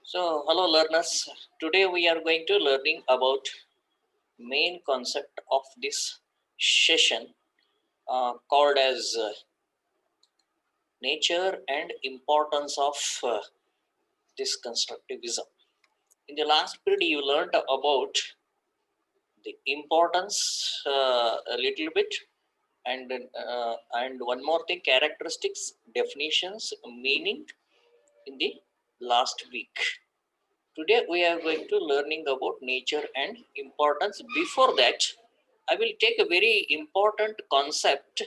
So, hello learners. Today we are going to learning about main concept of this session called as nature and importance of this constructivism. In the last period, you learned about the importance a little bit, and one more thing: characteristics, definitions, meaning in the last week. Today we are going to learning about nature and importance. Before that, I will take a very important concept,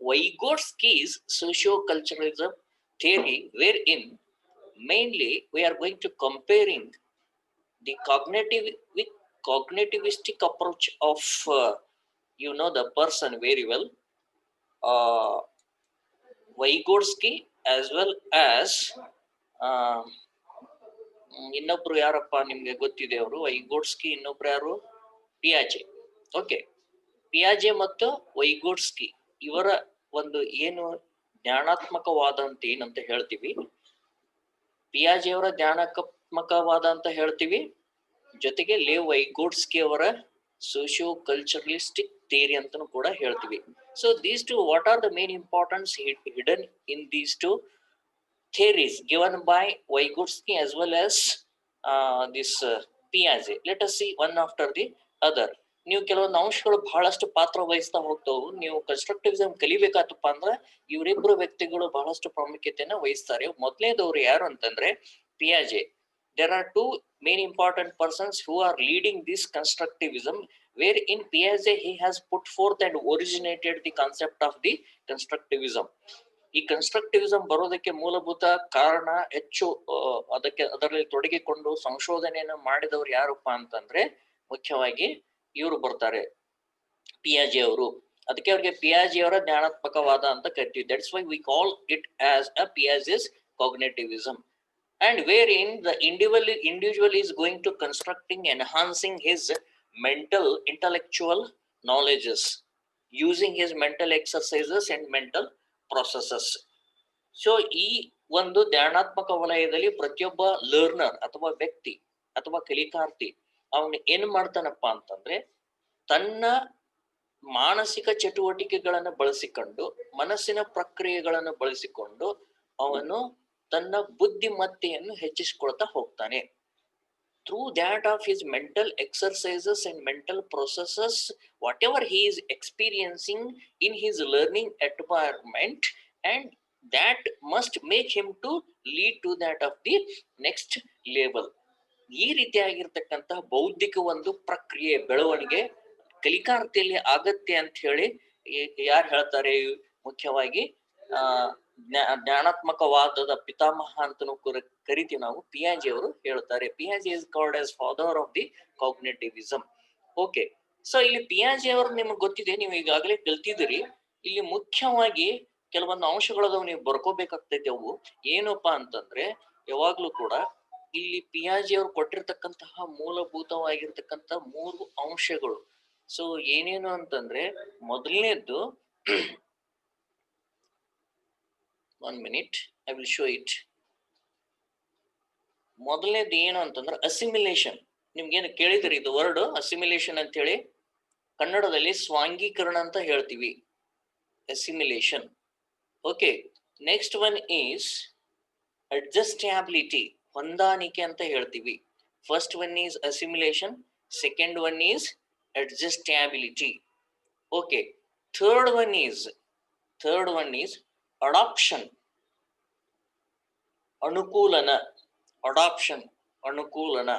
Vygotsky's socio-culturalism theory, wherein mainly we are going to comparing the cognitivistic approach of the person very well, uh, Vygotsky, as well as uh, ಇನ್ನೊಬ್ರು ಯಾರಪ್ಪ ನಿಮ್ಗೆ ಗೊತ್ತಿದೆ ಅವರು ವೈಗೋಟ್ಸ್ಕಿ, ಇನ್ನೊಬ್ರು ಯಾರು ಪಿಯಾಜೆ. Okay, ಪಿಯಾಜೆ ಮತ್ತು ವೈಗೋಟ್ಸ್ಕಿ ಇವರ ಒಂದು ಏನು ಜ್ಞಾನಾತ್ಮಕವಾದ ಅಂತ ಏನಂತ ಹೇಳ್ತೀವಿ, ಪಿಯಾಜೆ ಅವರ ಜ್ಞಾನಾತ್ಮಕವಾದ ಅಂತ ಹೇಳ್ತೀವಿ, ಜೊತೆಗೆ ಲೇವ್ ವೈಗೋಟ್ಸ್ಕಿ ಅವರ ಸೋಶಿಯೋ ಕಲ್ಚರಲಿಸ್ಟಿಕ್ ಥಿಯರಿ ಅಂತಾನು ಕೂಡ ಹೇಳ್ತೀವಿ. So these two what are the main importance hidden in these two theories given by Vygotsky as well as this Piaget. Let us see one after the other. ನೀವು ಕೆಲವೊಂದು ಅಂಶಗಳು ಬಹಳಷ್ಟು ಪಾತ್ರ ವಹಿಸ್ತಾ ಹೋಗ್ತಾವು. ನೀವು ಕನ್ಸ್ಟ್ರಕ್ಟಿವಿಸಮ್ ಕಲಿಬೇಕಾತಪ್ಪ ಅಂದ್ರೆ ಇವರಿಬ್ರು ವ್ಯಕ್ತಿಗಳು ಬಹಳಷ್ಟು ಪ್ರಾಮುಖ್ಯತೆಯನ್ನ ವಹಿಸ್ತಾರೆ. ಮೊದಲನೇದವ್ರು ಯಾರು ಅಂತಂದ್ರೆ ಪಿಯಾಜೆ. There are two main important persons who are leading this constructivism, where in Piaget he has put forth and originated the concept of the constructivism. ಈ ಕನ್ಸ್ಟ್ರಕ್ಟಿವಿಸಂ ಬರೋದಕ್ಕೆ ಮೂಲಭೂತ ಕಾರಣ ಹೆಚ್ಚು ಅದರಲ್ಲಿ ತೊಡಗಿಕೊಂಡು ಸಂಶೋಧನೆಯನ್ನು ಮಾಡಿದವರು ಯಾರಪ್ಪ ಅಂತಂದ್ರೆ ಮುಖ್ಯವಾಗಿ ಇವರು ಬರ್ತಾರೆ, ಪಿಯಾಜೆ ಅವರು. ಅದಕ್ಕೆ ಅವ್ರಿಗೆ ಪಿಯಾಜೆ ಅವರ ಜ್ಞಾನಾತ್ಮಕವಾದ ಅಂತ ಕರಿತೀವಿ. That's why we call it as a Piaget's cognitivism, and where in the individual is going to constructing enhancing his mental intellectual knowledges using his mental exercises and mental processes. So ಈ ಒಂದು ಜ್ಞಾನಾತ್ಮಕ ವಲಯದಲ್ಲಿ ಪ್ರತಿಯೊಬ್ಬ learner ಅಥವಾ ವ್ಯಕ್ತಿ ಅಥವಾ ಕಲಿಕಾರ್ಥಿ ಅವನು ಏನ್ ಮಾಡ್ತಾನಪ್ಪ ಅಂತಂದ್ರೆ ತನ್ನ ಮಾನಸಿಕ ಚಟುವಟಿಕೆಗಳನ್ನು ಬಳಸಿಕೊಂಡು, ಮನಸ್ಸಿನ ಪ್ರಕ್ರಿಯೆಗಳನ್ನು ಬಳಸಿಕೊಂಡು ಅವನು ತನ್ನ ಬುದ್ಧಿಮತ್ತೆಯನ್ನು ಹೆಚ್ಚಿಸಿಕೊಳ್ತಾ ಹೋಗ್ತಾನೆ. Through that of his mental exercises and mental processes, whatever he is experiencing in his learning environment, and that must make him to lead to that of the next level. ಈ ರೀತಿಯಾಗಿರ್ತಕ್ಕಂತಹ ಬೌದ್ಧಿಕ ಒಂದು ಪ್ರಕ್ರಿಯೆ ಬೆಳವಣಿಗೆ ಕಲಿಕಾರ್ಥಿಯಲ್ಲಿ ಆಗತ್ತೆ ಅಂತ ಹೇಳಿ ಯಾರು ಹೇಳ್ತಾರೆ? ಮುಖ್ಯವಾಗಿ ಜ್ಞಾನಾತ್ಮಕವಾದದ ಪಿತಾಮಹ ಅಂತನೂ ಕರಿತೀವಿ ನಾವು, ಪಿಯಾಜೆ ಅವರು ಹೇಳ್ತಾರೆ. ಪಿಯಾಜೆ is called as father of the cognitivism. Okay, so ಇಲ್ಲಿ ಪಿಯಾಜೆ ಅವರು ನಿಮ್ಗೆ ಗೊತ್ತಿದೆ, ನೀವು ಈಗಾಗಲೇ ಕಲ್ತಿದ್ದೀರಿ. ಇಲ್ಲಿ ಮುಖ್ಯವಾಗಿ ಕೆಲವೊಂದು ಅಂಶಗಳದವು ನೀವು ಬರ್ಕೋಬೇಕಾಗ್ತೈತೆ. ಅವು ಏನಪ್ಪಾ ಅಂತಂದ್ರೆ ಯಾವಾಗ್ಲೂ ಕೂಡ ಇಲ್ಲಿ ಪಿಯಾಜೆ ಅವರು ಕೊಟ್ಟಿರ್ತಕ್ಕಂತಹ ಮೂಲಭೂತವಾಗಿರ್ತಕ್ಕಂಥ 3 ಅಂಶಗಳು. ಸೊ ಏನೇನು ಅಂತಂದ್ರೆ ಮೊದಲನೇದ್ದು, one minute, I will show it. ಮೊದಲನೇದು ಏನು ಅಂತಂದ್ರೆ ಅಸಿಮಿಲೇಷನ್. ನಿಮ್ಗೇನು ಕೇಳಿದ್ರಿ ಇದು ವರ್ಡ್ ಅಸಿಮಿಲೇಷನ್ ಅಂತ ಹೇಳಿ? ಕನ್ನಡದಲ್ಲಿ ಸ್ವಾಂಗೀಕರಣ ಅಂತ ಹೇಳ್ತೀವಿ, assimilation. Okay, next one is adjustability, ಹೊಂದಾಣಿಕೆ ಅಂತ ಹೇಳ್ತೀವಿ. First one is assimilation, second one is adjustability. Okay, third one is adaptation, ಅನುಕೂಲನ. ಅಡಾಪ್ಷನ್, ಅನುಕೂಲನ.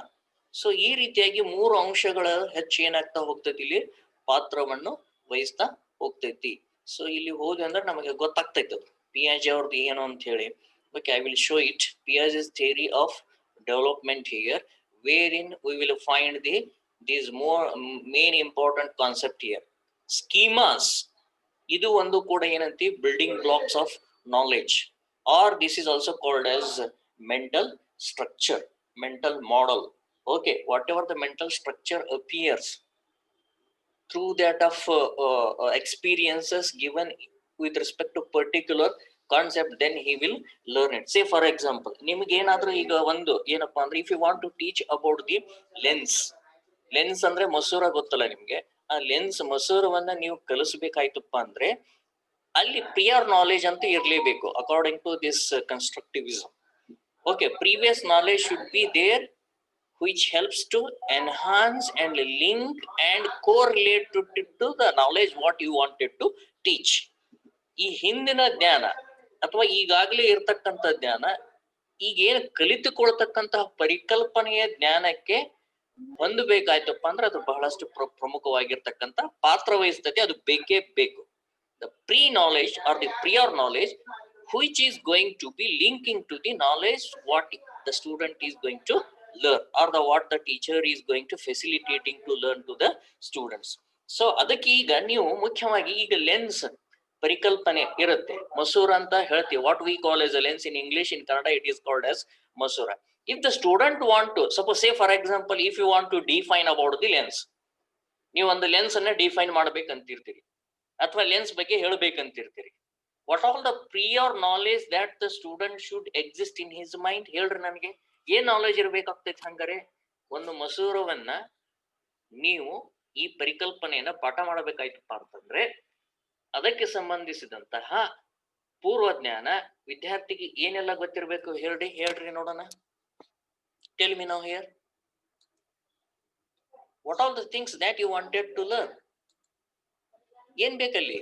ಸೊ ಈ ರೀತಿಯಾಗಿ 3 ಅಂಶಗಳ ಹೆಚ್ಚು ಏನಾಗ್ತಾ ಹೋಗ್ತೈತಿ, ಇಲ್ಲಿ ಪಾತ್ರವನ್ನು ವಹಿಸ್ತಾ ಹೋಗ್ತೈತಿ. ಸೊ ಇಲ್ಲಿ ಹೋಗಿ ಅಂದ್ರೆ ನಮಗೆ ಗೊತ್ತಾಗ್ತೈತೆ ಪಿಯಾಜೆ ಅವ್ರದ್ದು ಏನು ಅಂತ ಹೇಳಿ. Okay, I will show it. Piaget's theory of development here, where in we will find these main important concept here. Schemas, ಇದು ಒಂದು ಕೂಡ ಏನಂತಿ building blocks of knowledge, or this is also called as mental structure, mental model. Okay, whatever the mental structure appears through that of experiences given with respect to particular concept, then he will learn it. Say for example, ನಿಮ್ಗೆ ಏನಾದ್ರೂ ಈಗ ಒಂದು ಏನಪ್ಪಾ ಅಂದ್ರೆ, if you want to teach about the lens ಅಂದ್ರೆ ಮಸೂರ ಗೊತ್ತಲ್ಲ ನಿಮ್ಗೆ, ಆ ಲೆನ್ಸ್ ಮಸೂರವನ್ನ ನೀವು ಕಲಿಸ್ಬೇಕಾಯ್ತಪ್ಪ ಅಂದ್ರೆ ಅಲ್ಲಿ ಪ್ರಿಯರ್ ನಾಲೆಜ್ ಅಂತ ಇರ್ಲೇಬೇಕು according to this constructivism. Okay, previous knowledge should be there which helps to enhance and link and correlate to the knowledge what you wanted to teach. ಈ ಹಿಂದಿನ ಜ್ಞಾನ ಅಥವಾ ಈಗಾಗಲೇ ಇರತಕ್ಕಂಥ ಜ್ಞಾನ ಈಗೇನು ಕಲಿತುಕೊಳ್ತಕ್ಕಂತಹ ಪರಿಕಲ್ಪನೆಯ ಜ್ಞಾನಕ್ಕೆ ಹೊಂದಬೇಕಾಯ್ತಪ್ಪ ಅಂದ್ರೆ ಅದು ಬಹಳಷ್ಟು ಪ್ರಮುಖವಾಗಿರ್ತಕ್ಕಂಥ ಪಾತ್ರ ವಹಿಸ್ತದೆ. ಅದು ಬೇಕೇ ಬೇಕು. The pre-knowledge or the prior knowledge which is going to be linking to the knowledge what the student is going to learn, or the what the teacher is going to facilitating to learn to the students. So ಅದಕ್ಕೆ ಈಗ ನೀವು ಮುಖ್ಯವಾಗಿ ಈಗ lens ಪರಿಕಲ್ಪನೆ ಇರುತ್ತೆ, ಮಸೂರ ಅಂತ ಹೇಳ್ತೀವಿ. What we call as a lens in English, in Kannada it is called as masura. If the student want to, suppose say for example, if you want to define about the lens, ನೀವು ಒಂದು lens ಅನ್ನ define ಮಾಡ್ಬೇಕಂತಿರ್ತೀರಿ ಅಥವಾ lens ಬಗ್ಗೆ ಹೇಳ್ಬೇಕಂತಿರ್ತೀರಿ. What all the prior knowledge that the student should exist in his mind? ಹೇಳ್ರಿ ನನಗೆ, ಏನ್ knowledge ಇರ್ಬೇಕಾಗ್ತೈತಿ? ಹಂಗಾರೆ ಒಂದು ಮಸೂರವನ್ನ ನೀವು ಈ ಪರಿಕಲ್ಪನೆಯನ್ನ ಪಾಠ ಮಾಡಬೇಕಾಯ್ತಪ್ಪ ಅಂತಂದ್ರೆ ಅದಕ್ಕೆ ಸಂಬಂಧಿಸಿದಂತಹ ಪೂರ್ವಜ್ಞಾನ ವಿದ್ಯಾರ್ಥಿಗೆ ಏನೆಲ್ಲ ಗೊತ್ತಿರ್ಬೇಕು? ಹೇಳ್ರಿ ನೋಡೋಣ. Tell me now here, what all the things that you wanted to learn? ಏನ್ ಬೇಕಲ್ಲಿ?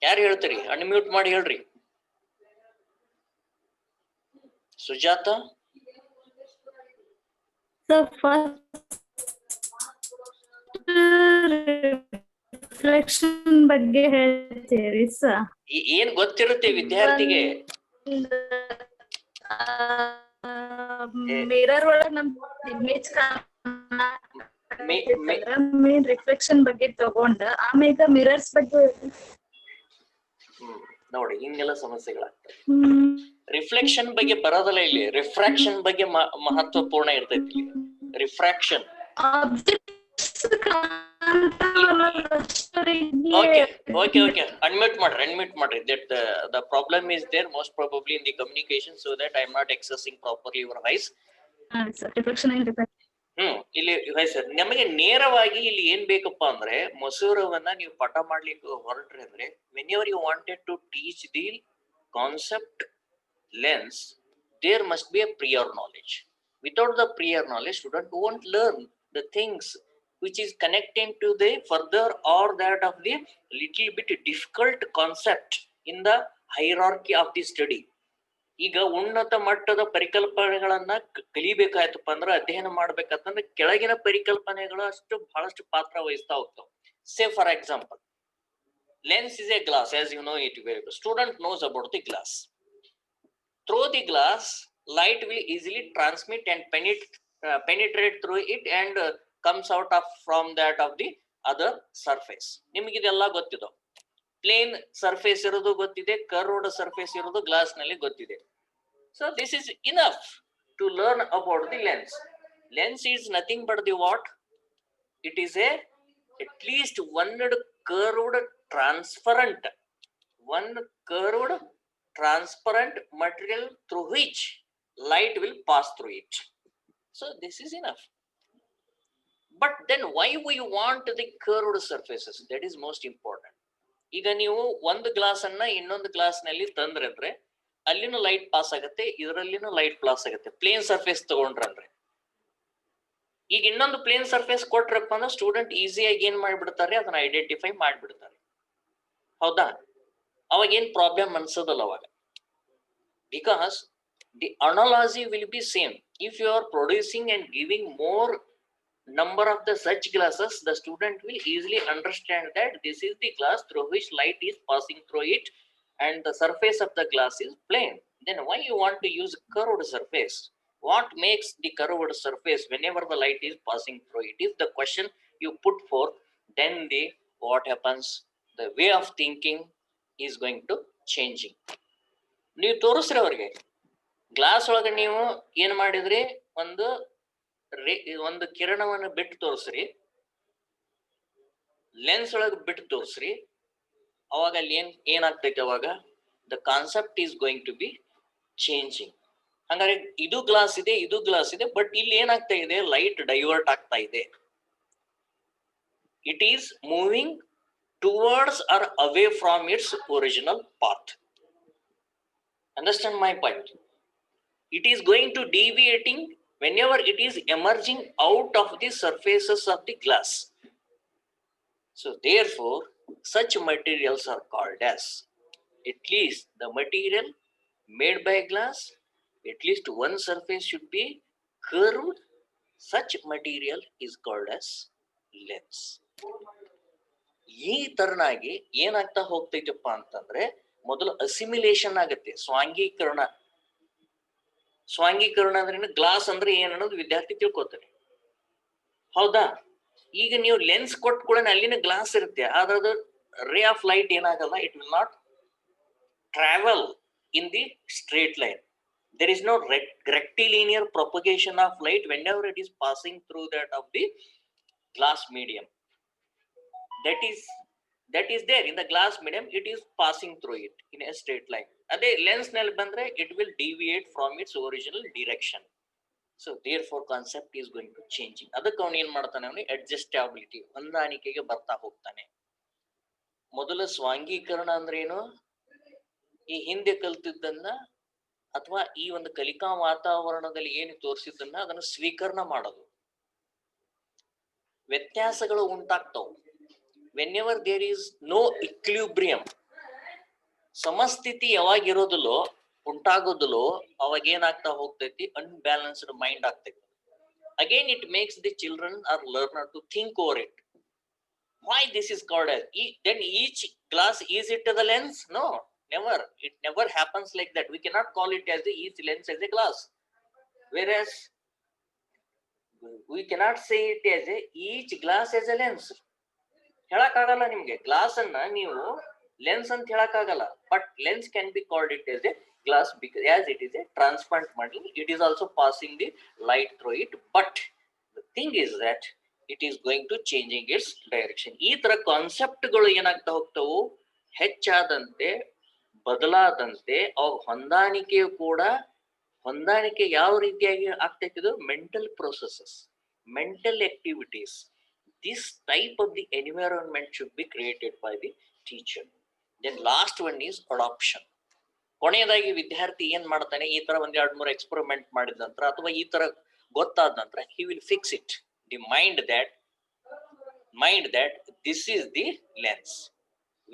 ಯಾರು ಹೇಳ್ತೀರಿ? ಅನ್ಮ್ಯೂಟ್ ಮಾಡಿ ಹೇಳ್ರಿ. ಸುಜಾತ? ರಿಫ್ಲೆಕ್ಷನ್ ಬಗ್ಗೆ ಹೇಳ್ತೀರಿ ಸರ್? ಏನ್ ಗೊತ್ತಿರುತ್ತೆ ವಿದ್ಯಾರ್ಥಿಗೆ? ಮಿರರ್ ಒಳಗೆ ನಮ್ ಇಮೇಜ್ ಮೇನ್ ರಿಫ್ಲೆಕ್ಷನ್ ಬಗ್ಗೆ ತಗೊಂಡ ಆಮೇಲೆ ಮಿರರ್ಸ್ ಬಗ್ಗೆ ನೋಡಿ ಹಿಂಗೆಲ್ಲ ಸಮಸ್ಯೆಗಳಾಗ್ತವೆ. ರಿಫ್ಲೆಕ್ಷನ್ ಬಗ್ಗೆ ಬರೋದಲ್ಲ ಇಲ್ಲಿ, ರಿಫ್ರಾಕ್ಷನ್ ಬಗ್ಗೆ ಮಹತ್ವಪೂರ್ಣ ಇರ್ತೈತಿ. ರಿಫ್ರಾಕ್ಷನ್ okay unmute ಮಾಡ್ರಿ that the problem is there most probably in the communication, so that I am not accessing properly your voice. ಇಲ್ಲಿ ಸರ್ ನಮಗೆ ನೇರವಾಗಿ ಇಲ್ಲಿ ಏನ್ ಬೇಕಪ್ಪ ಅಂದ್ರೆ ಮಸೂರವನ್ನ ನೀವು ಪಾಠ ಮಾಡ್ಲಿಕ್ಕೆ ಹೊರಟ್ರಿ ಅಂದ್ರೆ whenever you wanted to teach the concept lens, there must be a prior knowledge. Without the prior knowledge, student won't learn the things which is connecting to the further or that of the little bit difficult concept in the hierarchy of the study. ಈಗ ಉನ್ನತ ಮಟ್ಟದ ಪರಿಕಲ್ಪನೆಗಳನ್ನ ಕಲಿಬೇಕಾಯ್ತಪ್ಪ ಅಂದ್ರೆ ಅಧ್ಯಯನ ಮಾಡ್ಬೇಕಂತಂದ್ರೆ ಕೆಳಗಿನ ಪರಿಕಲ್ಪನೆಗಳು ಬಹಳಷ್ಟು ಪಾತ್ರ ವಹಿಸ್ತಾ ಹೋಗ್ತಾವ. Say for example, lens is a glass, as you know it very well. Student knows about the glass. Through the glass, light will easily transmit and penetrate through it and comes out of from that of the other surface. ನಿಮಗಿದೆಲ್ಲ ಗೊತ್ತಿದೆ. Plane surface ಇರೋದು ಗೊತ್ತಿದೆ, curved surface ಇರೋದು glass ನಲ್ಲಿ ಗೊತ್ತಿದೆ. So this is enough to learn about the lens. Lens is nothing but the what? It is at least one curved transparent material through which light will pass through it. So this is enough. But then why we want the curved surfaces? That is most important. ಈಗ ನೀವು ಒಂದು glass ಅನ್ನ ಇನ್ನೊಂದು glass ನಲ್ಲಿ ತಂದ್ರಂದ್ರೆ ಅಲ್ಲಿನೂ light pass ಆಗುತ್ತೆ, ಇದರಲ್ಲಿನೂ light pass ಆಗುತ್ತೆ. Plane surface ತಗೊಂಡ್ರಂದ್ರೆ ಈಗ ಇನ್ನೊಂದು ಪ್ಲೇನ್ ಸರ್ಫೇಸ್ ಕೊಟ್ರಪ್ಪ ಅಂದ್ರೆ ಸ್ಟೂಡೆಂಟ್ ಈಸಿಯಾಗಿ ಏನ್ ಮಾಡ್ಬಿಡ್ತಾರೆ, ಅದನ್ನ ಐಡೆಂಟಿಫೈ ಮಾಡ್ಬಿಡ್ತಾರೆ. ಹೌದಾ? ಅವಾಗ ಏನ್ ಪ್ರಾಬ್ಲಮ್ ಅನ್ಸೋದಲ್ಲ ಅವಾಗ. Because the analogy will be same. If you are producing and giving more number of the such glasses, the student will easily understand that this is the glass through which light is passing through it and the surface of the glass is plane. Then why you want to use curved surface? What makes the curved surface whenever the light is passing through it? If the question you put forth, then the what happens, the way of thinking is going to changing. ನೀವು ತೋರಿಸ್ರಿ ಅವ್ರಿಗೆ glass ಒಳಗೆ ನೀವು ಏನ್ ಮಾಡಿದ್ರಿ, ಒಂದು ಕಿರಣವನ್ನು ಬಿಟ್ಟು ತೋರಿಸ್ರಿ. Lens ಒಳಗೆ ಬಿಟ್ಟು ತೋರಿಸ್ರಿ, ಅವಾಗ ಅಲ್ಲಿ ಏನಾಗ್ತೈತೆ, ಅವಾಗ the concept is going to be changing. ಹಂಗಾರೆ ಇದು ಗ್ಲಾಸ್ ಇದೆ, ಇದು ಗ್ಲಾಸ್ ಇದೆ, ಬಟ್ ಇಲ್ಲಿ ಏನಾಗ್ತಾ ಇದೆ, ಲೈಟ್ ಡೈವರ್ಟ್ ಆಗ್ತಾ ಇದೆ. It is moving towards or away from its original path. Understand my point? It is going to deviating whenever it is emerging out of the surfaces of the glass. So therefore, such materials are called as, at least the material made by glass, at least one surface should be curved. Such material is called as lens. ಈ ತರನಾಗಿ ಏನಾಗ್ತಾ ಹೋಗ್ತೈತಪ್ಪ ಅಂತಂದ್ರೆ, ಮೊದಲು assimilation ಆಗುತ್ತೆ, ಸ್ವಾಂಗೀಕರಣ. ಸ್ವಾಂಗೀಕರಣ ಅಂದ್ರೆ glass ಅಂದ್ರೆ ಏನ್ ಅನ್ನೋದು ವಿದ್ಯಾರ್ಥಿ ತಿಳ್ಕೊತಾರೆ, ಹೌದಾ? ಈಗ ನೀವು ಲೆನ್ಸ್ ಕೊಟ್ಟು ಕೂಡ ಅಲ್ಲಿನ ಗ್ಲಾಸ್ ಇರುತ್ತೆ, ಆದ್ರೆ ಅದು ರೇ ಆಫ್ ಲೈಟ್ ಏನಾಗಲ್ಲ, it will not travel in the straight line. There is no rectilinear propagation of light whenever it is passing through that of the glass medium. That is there in the glass medium, it is passing through it in a straight line. Ade lens ನಲ್ಲಿ ಬಂದ್ರೆ it will deviate from its original direction. So therefore concept is going to changing. ಅದಕ್ಕೆ ಅವನು ಏನ್ ಮಾಡ್ತಾನೆ, ಅವನು adjustability, ಹೊಂದಾಣಿಕೆಗೆ ಬರ್ತಾ ಹೋಗ್ತಾನೆ. ಮೊದಲ ಸ್ವಾಂಗೀಕರಣ ಅಂದ್ರೆ ಏನು, ಈ ಹಿಂದೆ ಕಲ್ತಿದ್ದನ್ನ ಅಥವಾ ಈ ಒಂದು ಕಲಿಕಾ ವಾತಾವರಣದಲ್ಲಿ ಏನು ತೋರಿಸಿದ್ದನ್ನ ಅದನ್ನು ಸ್ವೀಕರಣ ಮಾಡೋದು. ವ್ಯತ್ಯಾಸಗಳು ಉಂಟಾಗ್ತಾವ. whenever there is no equilibrium, ಸಮಸ್ಥಿತಿ ಯಾವಾಗ ಇರೋದಿಲ್ಲೋ, ಉಂಟಾಗೋದಿಲ್ಲೋ, ಅವಾಗ ಏನಾಗ್ತಾ ಹೋಗ್ತೈತಿ, ಅನ್ಬ್ಯಾಲೆನ್ಸ್ಡ್ ಮೈಂಡ್ ಆಗ್ತೈತಿ. Again it makes the children or learner to think over it. why this is called as, then each glass is it the lens? No, never. It never happens like that. We cannot call it as each lens as a glass, whereas we cannot say it as each glass as a lens. ಹೇಳಕ್ಕಾಗಲ್ಲ ನಿಮ್ಗೆ, glass ಅನ್ನ ನೀವು lens ಅಂತ ಹೇಳಕ್ಕಾಗಲ್ಲ. But lens can be called it as a glass because as it is a transparent model, it is also passing the light through it. But the thing is that it is going to changing its direction. ಈ ತರ ಕಾನ್ಸೆಪ್ಟ್ಗಳು ಏನಾಗ್ತಾ ಹೋಗ್ತಾವು, ಹೆಚ್ಚಾದಂತೆ ಬದಲಾದಂತೆ ಅವ್ ಹೊಂದಾಣಿಕೆಯು ಕೂಡ, ಹೊಂದಾಣಿಕೆ ಯಾವ ರೀತಿಯಾಗಿ ಆಗ್ತೈತಿದು, mental processes, mental activities. This type of the environment should be created by the teacher. Then last one is adoption. ಕೊನೆಯದಾಗಿ ವಿದ್ಯಾರ್ಥಿ ಏನ್ ಮಾಡ್ತಾನೆ, ಈ ತರ ಒಂದ್ 2-3 ಎಕ್ಸ್ಪೆರಿಮೆಂಟ್ ಮಾಡಿದ ನಂತರ ಅಥವಾ ಈ ತರ ಗೊತ್ತಾದ ನಂತರ he will fix it, the mind that this is the lens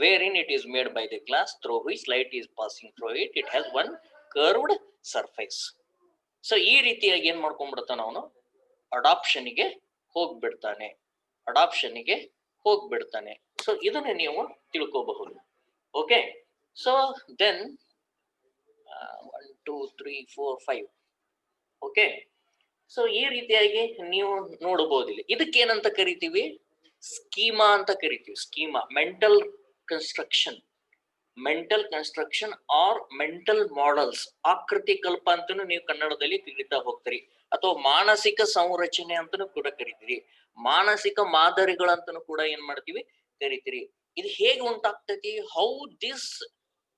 wherein it is made by the glass through which light is passing through it. It has one curved surface. So ಈ ರೀತಿಯಾಗಿ ಏನ್ ಮಾಡ್ಕೊಂಡ್ಬಿಡ್ತಾನ ಅವನು, ಅಡಾಪ್ಷನ್ಗೆ ಹೋಗ್ಬಿಡ್ತಾನೆ. So ಇದನ್ನ ನೀವು ತಿಳ್ಕೋಬಹುದು. Okay, so then 1 2 3 4 5. Okay, so ಈ ರೀತಿಯಾಗಿ ನೀವು ನೋಡಬಹುದಿಲ್ಲ. ಇದಕ್ಕೇನಂತ ಕರಿತೀವಿ, ಸ್ಕೀಮಾ ಅಂತ ಕರಿತೀವಿ. Schema, mental construction or mental models, ಆಕೃತಿ ಕಲ್ಪ ಅಂತಾನು ನೀವು ಕನ್ನಡದಲ್ಲಿ ತಿಳಿತಾ ಹೋಗ್ತೀರಿ, ಅಥವಾ ಮಾನಸಿಕ ಸಂರಚನೆ ಅಂತಾನು ಕೂಡ ಕರಿತೀರಿ, ಮಾನಸಿಕ ಮಾದರಿಗಳಂತನೂ ಕೂಡ ಏನ್ ಮಾಡ್ತೀವಿ, ಕರಿತೀರಿ. ಇದು ಹೇಗೆ ಉಂಟಾಗ್ತೈತಿ, how this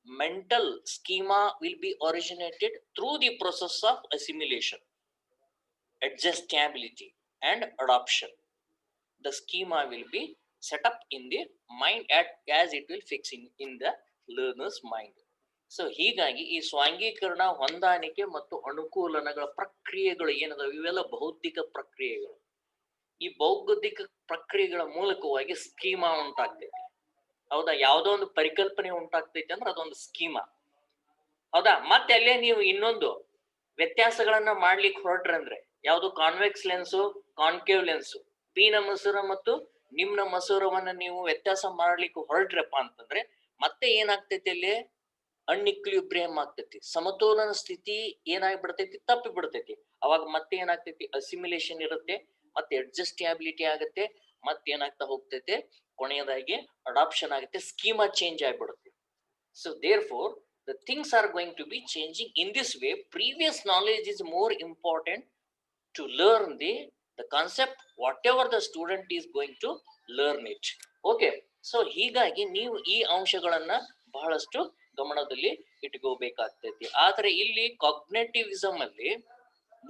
mental schema will be originated through the process of assimilation, adjustability and adoption. The schema will be set up in the mind as it will fix in the learner's mind. So ಹೀಗಾಗಿ ಈ ಸ್ವಾಂಗೀಕರಣ, ಹೊಂದಾಣಿಕೆ ಮತ್ತು ಅನುಕೂಲನಗಳ ಪ್ರಕ್ರಿಯೆಗಳು ಏನದಾವ, ಇವೆಲ್ಲ ಬೌದ್ಧಿಕ ಪ್ರಕ್ರಿಯೆಗಳು. ಈ ಬೌದ್ಧಿಕ ಪ್ರಕ್ರಿಯೆಗಳ ಮೂಲಕವಾಗಿ ಸ್ಕೀಮಾ ಉಂಟಾಗ್ತೈತಿ, ಹೌದಾ? ಯಾವುದೋ ಒಂದು ಪರಿಕಲ್ಪನೆ ಉಂಟಾಗ್ತೈತಿ ಅಂದ್ರೆ ಅದೊಂದು ಸ್ಕೀಮಾ, ಹೌದಾ? ಮತ್ತೆ ಅಲ್ಲೇ ನೀವು ಇನ್ನೊಂದು ವ್ಯತ್ಯಾಸಗಳನ್ನ ಮಾಡ್ಲಿಕ್ಕೆ ಹೊರಟ್ರಂದ್ರೆ, ಯಾವುದು ಕಾನ್ವೆಕ್ಸ್ ಲೆನ್ಸು, ಕಾನ್ಕೇವ್ ಲೆನ್ಸು, ಪೀನ ಮಸೂರ ಮತ್ತು ನಿಮ್ನ ಮಸೂರವನ್ನ ನೀವು ವ್ಯತ್ಯಾಸ ಮಾಡ್ಲಿಕ್ಕೆ ಹೊರಟ್ರಪ್ಪ ಅಂತಂದ್ರೆ ಮತ್ತೆ ಏನಾಗ್ತೈತಿ, ಅಲ್ಲಿ ಅನ್ಇಕ್ವಿಲಿಬ್ರಿಯಂ ಆಗ್ತೈತಿ, ಸಮತೋಲನ ಸ್ಥಿತಿ ಏನಾಗ್ಬಿಡ್ತೈತಿ, ತಪ್ಪಿ ಬಿಡ್ತೈತಿ. ಅವಾಗ ಮತ್ತೆ ಏನಾಗ್ತೈತಿ, ಅಸಿಮಿಲೇಷನ್ ಇರುತ್ತೆ, ಮತ್ತೆ ಅಡ್ಜಸ್ಟಬಿಲಿಟಿ ಆಗುತ್ತೆ, ಮತ್ತೆ ಏನಾಗ್ತಾ ಹೋಗ್ತೈತೆ, ಕೊನೆಯದಾಗಿ ಅಡಾಪ್ಷನ್ ಆಗುತ್ತೆ, ಸ್ಕೀಮಾ ಚೇಂಜ್ ಆಗ್ಬಿಡುತ್ತೆ. So therefore the things are going to be changing in this way. Previous knowledge is more important to learn the concept, whatever the student is going to learn it. Okay, so ಹೀಗಾಗಿ ನೀವು ಈ ಅಂಶಗಳನ್ನ ಬಹಳಷ್ಟು ಗಮನದಲ್ಲಿ ಇಟ್ಕೋಬೇಕಾಗ್ತೈತಿ. ಆದ್ರೆ ಇಲ್ಲಿ ಕಾಗ್ನೇಟಿವಿಸಮ್ ಅಲ್ಲಿ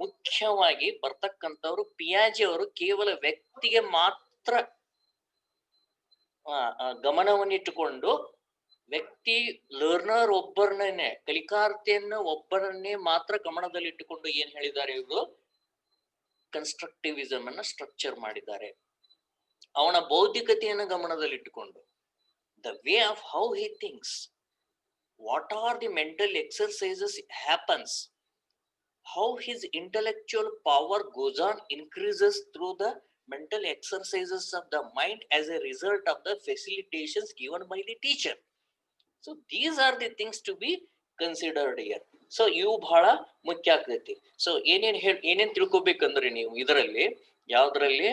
ಮುಖ್ಯವಾಗಿ ಬರ್ತಕ್ಕಂಥವ್ರು ಪಿಯಾಜೆ ಅವರು ಕೇವಲ ವ್ಯಕ್ತಿಗೆ ಮಾತ್ರ ಗಮನವನ್ನಿಟ್ಟುಕೊಂಡು ವ್ಯಕ್ತಿ ಲರ್ನರ್ ಒಬ್ಬರನ್ನೇ, ಕಲಿಕಾರ್ಥಿಯನ್ನು ಒಬ್ಬರನ್ನೇ ಮಾತ್ರ ಗಮನದಲ್ಲಿಟ್ಟುಕೊಂಡು ಏನ್ ಹೇಳಿದ್ದಾರೆ ಇವರು ಕನ್ಸ್ಟ್ರಕ್ಟಿವಿಸಮ್ ಅನ್ನ ಸ್ಟ್ರಕ್ಚರ್ ಮಾಡಿದ್ದಾರೆ. ಅವನ ಬೌದ್ಧಿಕತೆಯನ್ನು ಗಮನದಲ್ಲಿಟ್ಟುಕೊಂಡು the way of how he thinks, what are the mental exercises happens, how his intellectual power goes on increases through the mental exercises of the mind as a result of the facilitations given by the teacher. So these are the things to be considered here. So ಇವು ಬಹಳ ಮುಖ್ಯ ಆಗ್ತೈತಿ. So ಏನೇನ್ ತಿಳ್ಕೊಬೇಕಂದ್ರೆ ನೀವು ಇದರಲ್ಲಿ ಯಾವ್ದ್ರಲ್ಲಿ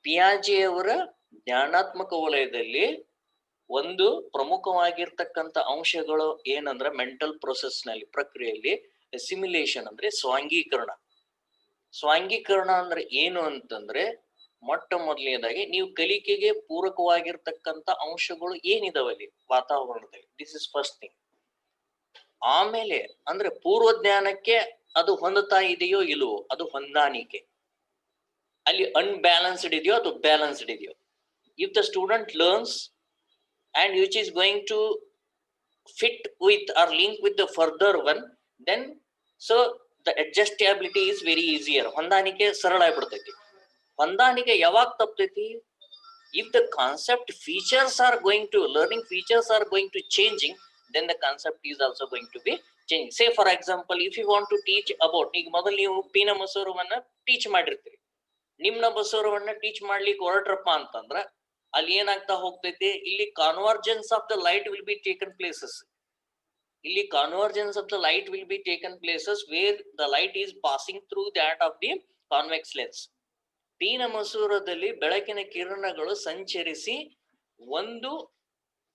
ಪಿಯಾಜೆ ಅವರ ಜ್ಞಾನಾತ್ಮಕ ವಲಯದಲ್ಲಿ ಒಂದು ಪ್ರಮುಖವಾಗಿರ್ತಕ್ಕಂಥ ಅಂಶಗಳು ಏನಂದ್ರೆ ಮೆಂಟಲ್ ಪ್ರೊಸೆಸ್ ನಲ್ಲಿ ಪ್ರಕ್ರಿಯೆಯಲ್ಲಿ ಸಿಮ್ಯುಲೇಷನ್ ಅಂದ್ರೆ ಸ್ವಾಂಗೀಕರಣ. ಸ್ವಾಂಗೀಕರಣ ಅಂದ್ರೆ ಏನು ಅಂತಂದ್ರೆ ಮೊಟ್ಟ ಮೊದಲನೇದಾಗಿ ನೀವು ಕಲಿಕೆಗೆ ಪೂರಕವಾಗಿರ್ತಕ್ಕಂಥ ಅಂಶಗಳು ಏನಿದಾವಲ್ಲಿ ವಾತಾವರಣದಲ್ಲಿ, ದಿಸ್ ಇಸ್ ಫಸ್ಟ್ ಥಿಂಗ್. ಆಮೇಲೆ ಅಂದ್ರೆ ಪೂರ್ವ ಜ್ಞಾನಕ್ಕೆ ಅದು ಹೊಂದುತ್ತಾ ಇದೆಯೋ ಇಲ್ವೋ, ಅದು ಹೊಂದಾಣಿಕೆ. ಅಲ್ಲಿ ಅನ್ಬ್ಯಾಲೆನ್ಸ್ಡ್ ಇದೆಯೋ ಅದು ಬ್ಯಾಲೆನ್ಸ್ಡ್ ಇದೆಯೋ. If the student learns and which is going to fit with or link with the further one, then so the adjustability is very easier. ಹೊಂದಾಣಿಕೆ ಸರಳ ಆಗ್ಬಿಡ್ತೈತಿ. ಹೊಂದಾಣಿಕೆ ಯಾವಾಗ ತಪ್ತೈತಿ? if the concept features are going to, learning features are going to changing, then the concept is also going to be changing. Say for example, if you want to teach about, ಈಗ ಮೊದಲು ನೀವು ಪಿನ ಮಸೂರವನ್ನ teach ಮಾಡಿರ್ತೀರಿ, ನಿಮ್ನ ಮಸೂರವನ್ನ teach ಮಾಡ್ಲಿಕ್ಕೆ ಹೊರಟ್ರಪ್ಪ ಅಂತಂದ್ರ ಅಲ್ಲಿ ಏನಾಗ್ತಾ ಹೋಗ್ತೈತಿ, ಇಲ್ಲಿ convergence of the light will be taken places. ಇಲ್ಲಿ convergence of the light will be taken places where the light is passing through that of the convex lens. ಪೀನ ಮಸೂರದಲ್ಲಿ ಬೆಳಕಿನ ಕಿರಣಗಳು ಸಂಚರಿಸಿ ಒಂದು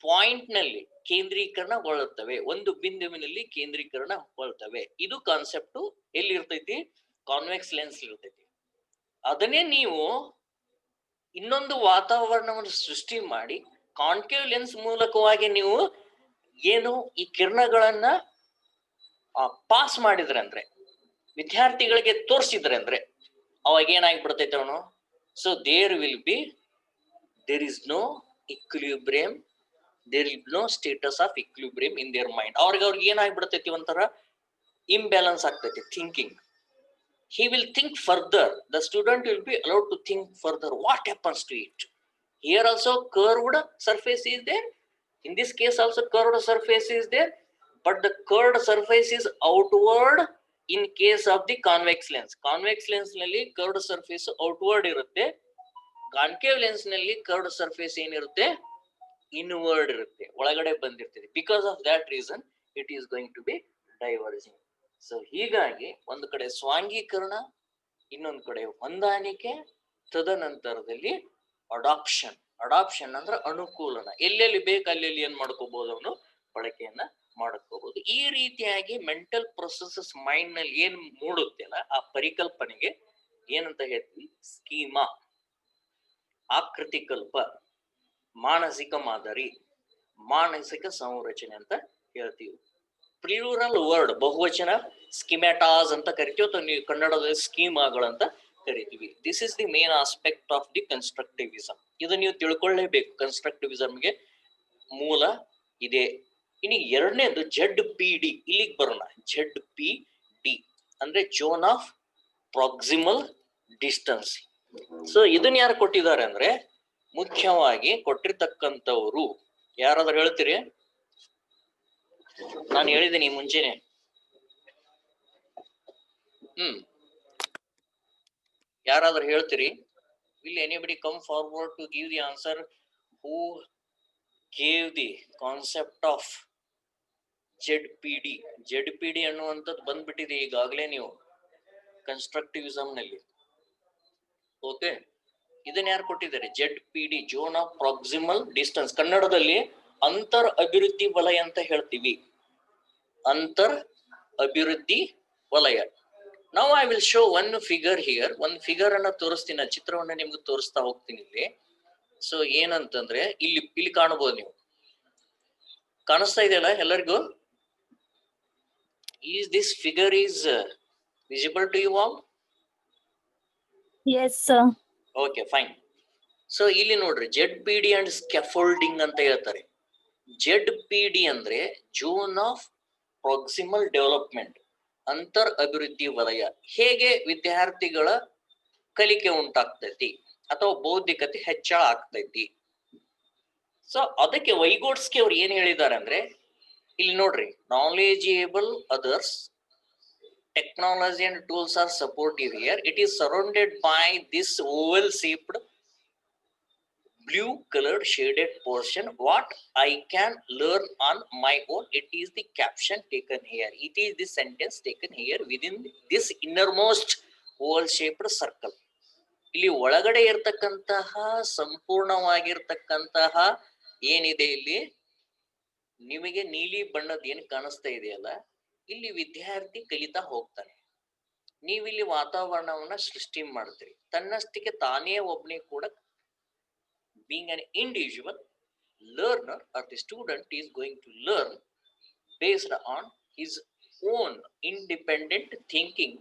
ಪಾಯಿಂಟ್ ನಲ್ಲಿ ಕೇಂದ್ರೀಕರಣಗೊಳ್ಳುತ್ತವೆ, ಒಂದು ಬಿಂದುವಿನಲ್ಲಿ ಕೇಂದ್ರೀಕರಣಗೊಳ್ಳುತ್ತವೆ. ಇದು ಕಾನ್ಸೆಪ್ಟ್ ಎಲ್ಲಿರ್ತೈತಿ? ಕಾನ್ವೆಕ್ಸ್ ಲೆನ್ಸ್ ಇರ್ತೈತಿ. ಅದನ್ನೇ ನೀವು ಇನ್ನೊಂದು ವಾತಾವರಣವನ್ನು ಸೃಷ್ಟಿ ಮಾಡಿ ಕಾನ್ಕೇವ್ ಲೆನ್ಸ್ ಮೂಲಕವಾಗಿ ನೀವು ಏನು ಈ ಕಿರಣಗಳನ್ನ ಪಾಸ್ ಮಾಡಿದ್ರೆ ಅಂದ್ರೆ, ವಿದ್ಯಾರ್ಥಿಗಳಿಗೆ ತೋರಿಸಿದ್ರೆ ಅಂದ್ರೆ, ಅವಾಗ ಏನಾಗ್ಬಿಡ್ತೈತೆ ಅವನು, so there is no equilibrium, there is no status of equilibrium in their mind. ಅವ್ರಿಗೆ ಏನಾಗ್ಬಿಡ್ತೈತಿ, ಒಂಥರ ಇಂಬ್ಯಾಲೆನ್ಸ್ ಆಗ್ತೈತಿ thinking. he will think further, the student will be allowed to think further what happens to it. Here also curved surface is there, in this case also curved surface is there, but the curved surface is outward in case of the convex lens. Convex lens nalli curved surface outward irutte, concave lens nalli curved surface ಏನಿರುತ್ತೆ, inward irutte, ಒಳಗಡೆ ಬಂದಿರ್ತದೆ. because of that reason it is going to be diverging. So ಹೀಗಾಗಿ ಒಂದು ಕಡೆ ಸ್ವಾಂಗೀಕರಣ, ಇನ್ನೊಂದು ಕಡೆ ಹೊಂದಾಣಿಕೆ, ತದನಂತರದಲ್ಲಿ ಅಡಾಪ್ಷನ್ ಅಂದ್ರೆ ಅನುಕೂಲನ. ಎಲ್ಲೆಲ್ಲಿ ಬೇಕು ಅಲ್ಲೆಲ್ಲಿ ಏನ್ ಮಾಡ್ಕೋಬಹುದು, ಅವನು ಬಳಕೆಯನ್ನ ಮಾಡ್ಕೋಬಹುದು. ಈ ರೀತಿಯಾಗಿ ಮೆಂಟಲ್ ಪ್ರೊಸೆಸಸ್ ಮೈಂಡ್ ನಲ್ಲಿ ಏನ್ ಮೂಡುತ್ತೆ ಅಲ್ಲ, ಆ ಪರಿಕಲ್ಪನೆಗೆ ಏನಂತ ಹೇಳ್ತೀವಿ? ಸ್ಕೀಮಾ, ಆಕೃತಿಕಲ್ಪ, ಮಾನಸಿಕ ಮಾದರಿ, ಮಾನಸಿಕ ಸಂರಚನೆ ಅಂತ ಹೇಳ್ತೀವಿ. ಪ್ಲೂರಲ್ ವರ್ಡ್, ಬಹುವಚನ ಸ್ಕಿಮ್ಯಾಟಾಸ್ ಅಂತ ಕರಿತೀವಿ, ಅಥವಾ ನೀವು ಕನ್ನಡದಲ್ಲಿ ಸ್ಕೀಮಾಗಳಂತ ಕರಿತೀವಿ. This is the main aspect of the constructivism. ಇದು ನೀವು ತಿಳ್ಕೊಳ್ಳೇಬೇಕು. ಕನ್ಸ್ಟ್ರಕ್ಟಿವಿಸಮ್ಗೆ ಮೂಲ ಇದೆ. ಇನ್ನು ಎರಡನೇದು ZPD. ಇಲ್ಲಿಗೆ ಬರೋಣ. ZPD ಅಂದ್ರೆ zone of proximal distance. So ಇದನ್ನ ಯಾರು ಕೊಟ್ಟಿದ್ದಾರೆ ಅಂದ್ರೆ, ಮುಖ್ಯವಾಗಿ ಕೊಟ್ಟಿರ್ತಕ್ಕಂಥವ್ರು ಯಾರಾದ್ರೂ ಹೇಳ್ತೀರಿ? ನಾನು ಹೇಳಿದ್ದೀನಿ ಮುಂಚೆನೆ. ಯಾರಾದ್ರೂ ಹೇಳ್ತೀರಿ? will anybody come forward to give the answer who gave the concept of ZPD ಅನ್ನುವಂಥದ್ದು ಬಂದ್ಬಿಟ್ಟಿದೆ ಈಗಾಗಲೇ ನೀವು ಕನ್ಸ್ಟ್ರಕ್ಟಿವಿಸಮ್ ನಲ್ಲಿ. ಓಕೆ, ಇದನ್ನ ಯಾರು ಕೊಟ್ಟಿದ್ದಾರೆ? ZPD, zone of proximal distance. ಕನ್ನಡದಲ್ಲಿ ಅಂತರ್ ಅಭಿವೃದ್ಧಿ ವಲಯ ಅಂತ ಹೇಳ್ತೀವಿ. ಅಂತರ್ ಅಭಿವೃದ್ಧಿ ವಲಯ. Now I will show one figure here. ಒಂದು ಫಿಗರ್ ಅನ್ನ ತೋರಿಸ್ತೀನಿ, ಚಿತ್ರವನ್ನ ನಿಮ್ಗೆ ತೋರಿಸ್ತಾ ಹೋಗ್ತೀನಿ. ಇಲ್ಲಿ ಸೊ ಏನಂತಂದ್ರೆ ಇಲ್ಲಿ ಕಾಣಬಹುದು, ನೀವು ಕಾಣಿಸ್ತಾ ಇದೆಯಲ್ಲ ಎಲ್ಲರಿಗೂ? Is this figure is visible to you all? Yes, sir. Okay, fine. So ಇಲ್ಲಿ ನೋಡ್ರಿ, ZPD ಅಂಡ್ ಸ್ಕ್ಯಾಫೋಲ್ಡಿಂಗ್ ಅಂತ ಹೇಳ್ತಾರೆ. ZPD ಅಂದ್ರೆ ಜೋನ್ ಆಫ್ ಪ್ರಾಕ್ಸಿಮಲ್ ಡೆವಲಪ್ಮೆಂಟ್, ಅಂತರ್ ಅಭಿವೃದ್ಧಿ ವಲಯ. ಹೇಗೆ ವಿದ್ಯಾರ್ಥಿಗಳ ಕಲಿಕೆ ಉಂಟಾಗ್ತೈತಿ ಅಥವಾ ಬೌದ್ಧಿಕತೆ ಹೆಚ್ಚಳ ಆಗ್ತೈತಿ. ಸೊ ಅದಕ್ಕೆ ವೈಗೋಟ್ಸ್ಕಿ ಅವ್ರು ಏನ್ ಹೇಳಿದ್ದಾರೆ ಅಂದ್ರೆ, ಇಲ್ಲಿ ನೋಡ್ರಿ, knowledgeable others, technology and tools are supportive here. It is surrounded by this oval shaped blue colored shaded portion. What I can learn on my own, it is the caption taken here. It is the sentence taken here within this innermost oval shaped circle. ಇಲ್ಲಿ ಒಳಗಡೆ ಇರ್ತಕ್ಕಂತಹ ಸಂಪೂರ್ಣವಾಗಿರ್ತಕ್ಕಂತಹ ಏನಿದೆ, ಇಲ್ಲಿ ನಿಮಗೆ ನೀಲಿ ಬಣ್ಣದ ಏನ್ ಕಾಣಿಸ್ತಾ ಇದೆಯಲ್ಲ, ಇಲ್ಲಿ ವಿದ್ಯಾರ್ಥಿ ಕಲಿತಾ ಹೋಗ್ತಾನೆ. ನೀವಿಲ್ಲಿ ವಾತಾವರಣವನ್ನ ಸೃಷ್ಟಿ ಮಾಡ್ತೀರಿ. ತನ್ನಷ್ಟಕ್ಕೆ ತಾನೇ ಒಬ್ಬನೇ ಕೂಡ being an individual learner, or the student is going to learn based on his own independent thinking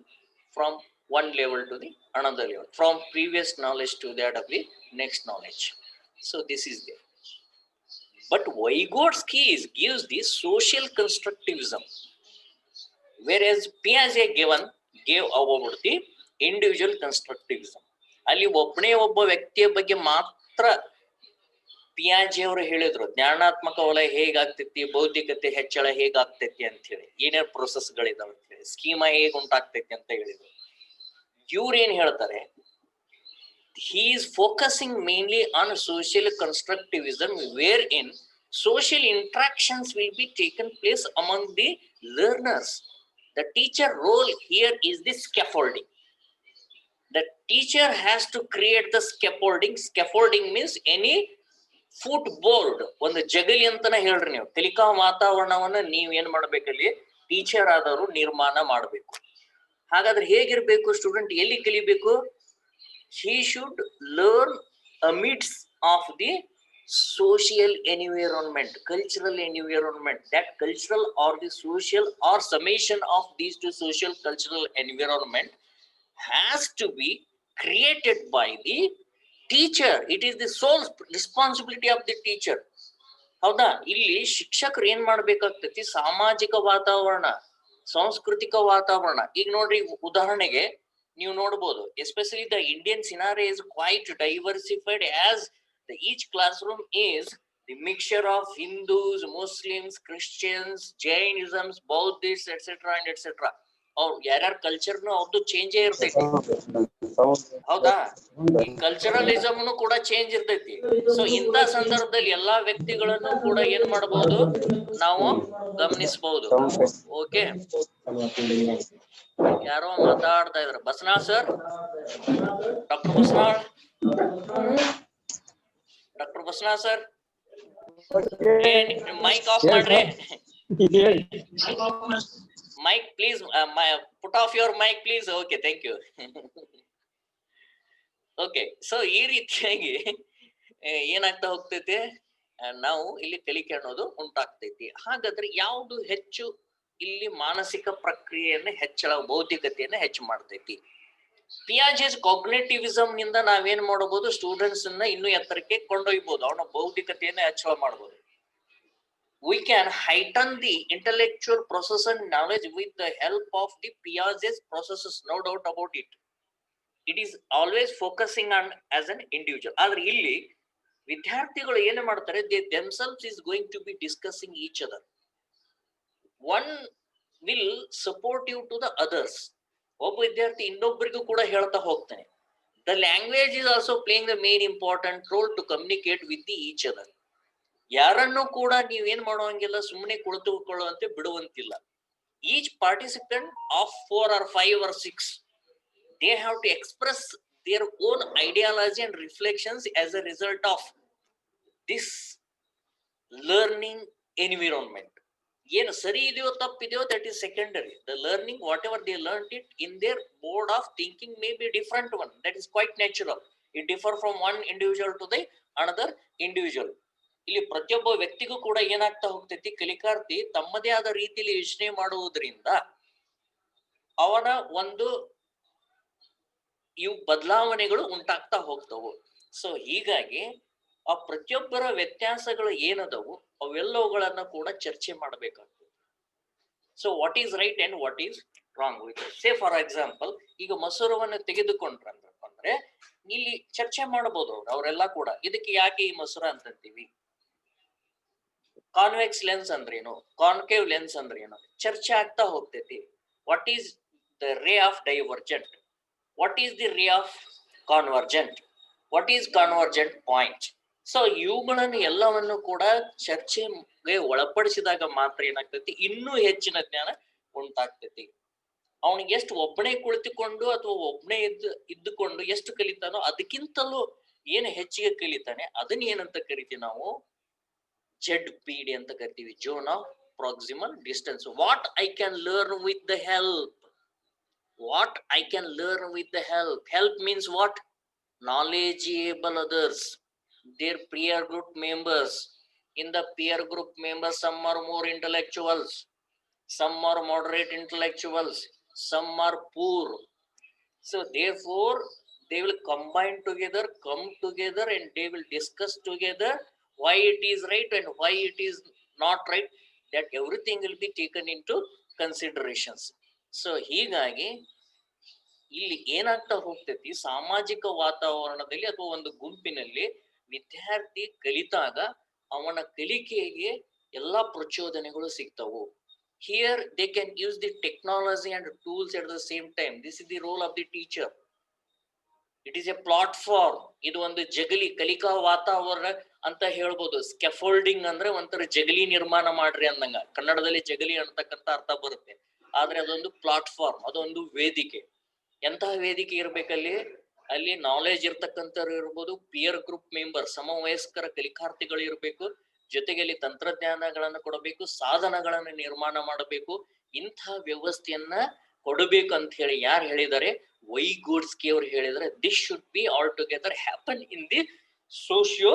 from one level to the another level, from previous knowledge to that of the next knowledge. So this is there. But Vygotsky gives the social constructivism, whereas Piaget gave about the individual constructivism. ಅಲ್ಲಿ ಒಬ್ಬನೇ ಒಬ್ಬ ವ್ಯಕ್ತಿಯ ಬಗ್ಗೆ ಮಾತ್ರ ಪಿಯಾಜೆ ಅವರು ಹೇಳಿದ್ರು, ಜ್ಞಾನಾತ್ಮಕ ವಲಯ ಹೇಗಾಗ್ತೈತಿ, ಬೌದ್ಧಿಕತೆ ಹೆಚ್ಚಳ ಹೇಗಾಗ್ತೈತಿ ಅಂತ ಹೇಳಿ, ಏನೇನು ಪ್ರೊಸೆಸ್ಗಳಿದಾವೆ ಅಂತ ಹೇಳಿ, ಸ್ಕೀಮಾ ಹೇಗ್ ಉಂಟಾಗ್ತೈತಿ ಅಂತ ಹೇಳಿದ್ರು. ಇವ್ರು ಏನ್ ಹೇಳ್ತಾರೆ, he is focusing mainly on social constructivism, wherein social interactions will be taken place among the learners. The teacher role here is the scaffolding. The teacher has to create the scaffolding. Scaffolding means any footboard, ಒಂದು ಜಗಲಿ ಅಂತಾನೆ ಹೇಳ್ರಿ. ನೀವು ಕಲಿಕಾ ವಾತಾವರಣವನ್ನ ನೀವ್ ಏನ್ ಮಾಡ್ಬೇಕಲ್ಲಿ, teacher ಆದವರು ನಿರ್ಮಾಣ ಮಾಡ್ಬೇಕು. ಹಾಗಾದ್ರೆ ಹೇಗಿರ್ಬೇಕು ಸ್ಟೂಡೆಂಟ್, ಎಲ್ಲಿ ಕಲಿಬೇಕು? he should learn amidst of the social environment, cultural environment. That cultural or the social or summation of these two social cultural environment has to be created by the teacher. It is the sole responsibility of the teacher. ಹೌದಾ? ಇಲ್ಲಿ ಶಿಕ್ಷಕರು ಏನ್ ಮಾಡ್ಬೇಕಾಗ್ತೈತಿ, ಸಾಮಾಜಿಕ ವಾತಾವರಣ, ಸಾಂಸ್ಕೃತಿಕ ವಾತಾವರಣ. ಈಗ ನೋಡ್ರಿ, ಉದಾಹರಣೆಗೆ ನೀವು ನೋಡ್ಬೋದು, especially the Indian scenario is quite diversified, as the each classroom is the mixture of Hindus, Muslims, Christians, Jainisms, Buddhist etcetera and etcetera. ಅವ್ರು ಯಾರ್ಯಾರ ಕಲ್ಚರ್ನು ಅವ್ರದ್ದು ಚೇಂಜೇ ಇರ್ತೈತಿ. ಹೌದಾ? ಈ ಕಲ್ಚರಲಿಸಮ್ನು ಕೂಡ ಚೇಂಜ್ ಇರ್ತೈತಿ. ಸೊ ಇಂಥ ಸಂದರ್ಭದಲ್ಲಿ ಎಲ್ಲಾ ವ್ಯಕ್ತಿಗಳನ್ನು ಕೂಡ ಏನ್ ಮಾಡಬಹುದು, ನಾವು ಗಮನಿಸಬಹುದು. ಓಕೆ, ಯಾರೋ ಮಾತಾಡ್ತಾ ಇದ್ರ. Basanal sir, doctor Basanal, doctor Basanal sir, mike off ಮಾಡ್ರಿ. Mike please, put off your mike please. Okay, thank you. Okay, so ಈ ರೀತಿಯಾಗಿ ಏನಾಗ್ತಾ ಹೋಗ್ತೈತಿ, ನಾವು ಇಲ್ಲಿ ಕಲಿಕೆ ಅನ್ನೋದು ಉಂಟಾಗ್ತೈತಿ. ಹಾಗಾದ್ರೆ ಯಾವುದು ಹೆಚ್ಚು ಇಲ್ಲಿ ಮಾನಸಿಕ ಪ್ರಕ್ರಿಯೆಯನ್ನ ಹೆಚ್ಚಳ, ಬೌದ್ಧಿಕತೆಯನ್ನ ಹೆಚ್ಚು ಮಾಡ್ತೈತಿ? ಪಿಯಾಜೆಸ್ ಕಾಗ್ನಿಟಿವಿಸಮ್ ನಿಂದ ನಾವೇನ್ ಮಾಡಬಹುದು, ಸ್ಟೂಡೆಂಟ್ಸ್ ಅನ್ನ ಇನ್ನೂ ಎತ್ತರಕ್ಕೆ ಕೊಂಡೊಯ್ಯಬಹುದು, ಅವನ ಬೌದ್ಧಿಕತೆಯನ್ನ ಹೆಚ್ಚಳ ಮಾಡಬಹುದು. We can heighten the intellectual process and knowledge with the help of the Piaget's processes, no doubt about it. It is always focusing on as an individual. ಆದ್ರೆ ಇಲ್ಲಿ ವಿದ್ಯಾರ್ಥಿಗಳು ಏನು ಮಾಡ್ತಾರೆ, they themselves is going to be discussing each other. One will supportive to the others. ಒಬ್ಬ ವಿದ್ಯಾರ್ಥಿ ಇನ್ನೊಬ್ಬರಿಗೂ ಕೂಡ ಹೇಳ್ತಾ ಹೋಗ್ತಾನೆ. The language is also playing the main important role to communicate with the each other. ಯಾರನ್ನು ಕೂಡ ನೀವೇನ್ ಮಾಡುವಂಗಿಲ್ಲ, ಸುಮ್ಮನೆ ಕುಳಿತುಕೊಳ್ಳುವಂತೆ ಬಿಡುವಂತಿಲ್ಲ. Each participant of 4 or 5 or 6, they have to express their own ideology and reflections as a result of this learning environment. ಏನು ಸರಿ ಇದೆಯೋ ತಪ್ಪಿದೆಯೋ, that is secondary. The learning, whatever they learned it in their mode of thinking may be different one. That is quite natural. It differ from one individual to the another individual. ಇಲ್ಲಿ ಪ್ರತಿಯೊಬ್ಬ ವ್ಯಕ್ತಿಗೂ ಕೂಡ ಏನಾಗ್ತಾ ಹೋಗ್ತೈತಿ, ಕಲಿಕಾರ್ಥಿ ತಮ್ಮದೇ ಆದ ರೀತಿಯಲ್ಲಿ ಯೋಚನೆ ಮಾಡುವುದರಿಂದ ಅವನ ಒಂದು ಇವು ಬದಲಾವಣೆಗಳು ಉಂಟಾಗ್ತಾ ಹೋಗ್ತವು. ಸೊ ಹೀಗಾಗಿ ಆ ಪ್ರತಿಯೊಬ್ಬರ ವ್ಯತ್ಯಾಸಗಳು ಏನದವು ಅವೆಲ್ಲವುಗಳನ್ನ ಕೂಡ ಚರ್ಚೆ ಮಾಡಬೇಕಾಗ್ತದೆ. So what is right and what is wrong with say for example, ಈಗ ಮಸೂರವನ್ನು ತೆಗೆದುಕೊಂಡ್ರಂದ್ರಪ್ಪ ಅಂದ್ರೆ ಇಲ್ಲಿ ಚರ್ಚೆ ಮಾಡಬಹುದು ಅವರೆಲ್ಲ ಕೂಡ, ಇದಕ್ಕೆ ಯಾಕೆ ಈ ಮಸೂರ ಅಂತಂತೀವಿ, ಕಾನ್ವೆಕ್ಸ್ ಲೆನ್ಸ್ ಅಂದ್ರೇನು, ಕಾನ್ಕೇವ್ ಲೆನ್ಸ್ ಅಂದ್ರೇನು, ಚರ್ಚೆ ಆಗ್ತಾ ಹೋಗ್ತೈತಿ. What is the ray of divergent, what is the ray of convergent, what is convergent point. So ಇವುಗಳನ್ನು ಎಲ್ಲವನ್ನು ಕೂಡ ಚರ್ಚೆಗೆ ಒಳಪಡಿಸಿದಾಗ ಮಾತ್ರ ಏನಾಗ್ತೈತಿ, ಇನ್ನೂ ಹೆಚ್ಚಿನ ಜ್ಞಾನ ಉಂಟಾಗ್ತೈತಿ. ಅವನಿಗೆ ಎಷ್ಟು ಒಬ್ಬನೇ ಕುಳಿತುಕೊಂಡು ಅಥವಾ ಒಬ್ಬನೇ ಇದ್ದುಕೊಂಡು ಎಷ್ಟು ಕಲಿತಾನೋ ಅದಕ್ಕಿಂತಲೂ ಏನು ಹೆಚ್ಚಿಗೆ ಕಲಿತಾನೆ ಅದನ್ನ ಏನಂತ ಕರಿತೀವಿ ನಾವು, ZPD ಅಂತ ಕರಿತೀವಿ, zone of proximal distance. What I can learn with the help, what I can learn with the help. Help means what, knowledgeable others, their peer group members. In the peer group members, some are more intellectuals, some are moderate intellectuals, some are poor. So therefore they will combine together, come together, and they will discuss together why it is right and why it is not right, that everything will be taken into considerations. So ಹೀಗಾಗಿ ಇಲ್ಲಿ ಏನಾಗ್ತಾ ಹೋಗ್ತೈತಿ, ಸಾಮಾಜಿಕ ವಾತಾವರಣದಲ್ಲಿ ಅಥವಾ ಒಂದು ಗುಂಪಿನಲ್ಲಿ ವಿದ್ಯಾರ್ಥಿ ಕಲಿತಾಗ ಅವನ ಕಲಿಕೆಗೆ ಎಲ್ಲಾ ಪ್ರಚೋದನೆಗಳು ಸಿಗ್ತವು. Here they can use the technology and tools at the same time. This is the role of the teacher. It is a platform. ಇದು ಒಂದು ಜಗಲಿ ಕಲಿಕಾ ವಾತಾವರಣ ಅಂತ ಹೇಳ್ಬೋದು. ಸ್ಕ್ಯಾಫೋಲ್ಡಿಂಗ್ ಅಂದ್ರೆ ಒಂಥರ ಜಗಲಿ ನಿರ್ಮಾಣ ಮಾಡ್ರಿ ಅಂದಂಗ, ಕನ್ನಡದಲ್ಲಿ ಜಗಲಿ ಅಂತಕ್ಕಂಥ ಅರ್ಥ ಬರುತ್ತೆ. ಆದ್ರೆ ಅದೊಂದು ಪ್ಲಾಟ್ಫಾರ್ಮ್, ಅದೊಂದು ವೇದಿಕೆ. ಎಂತಹ ವೇದಿಕೆ ಇರ್ಬೇಕಲ್ಲಿ, ಅಲ್ಲಿ ನಾಲೆಜ್ ಇರ್ತಕ್ಕಂಥವ್ರು ಇರ್ಬೋದು, ಪಿಯರ್ ಗ್ರೂಪ್ ಮೆಂಬರ್ ಸಮವಯಸ್ಕರ ಕಲಿಕಾರ್ಥಿಗಳು ಇರಬೇಕು, ಜೊತೆಗೆ ಅಲ್ಲಿ ತಂತ್ರಜ್ಞಾನಗಳನ್ನು ಕೊಡಬೇಕು, ಸಾಧನಗಳನ್ನು ನಿರ್ಮಾಣ ಮಾಡಬೇಕು. ಇಂಥ ವ್ಯವಸ್ಥೆಯನ್ನ ಕೊಡಬೇಕು ಅಂತ ಹೇಳಿ ಯಾರು ಹೇಳಿದ್ದಾರೆ, ವೈಗೋಟ್ಸ್ಕಿ ಅವರು ಹೇಳಿದರೆ, this should be all together happen in the socio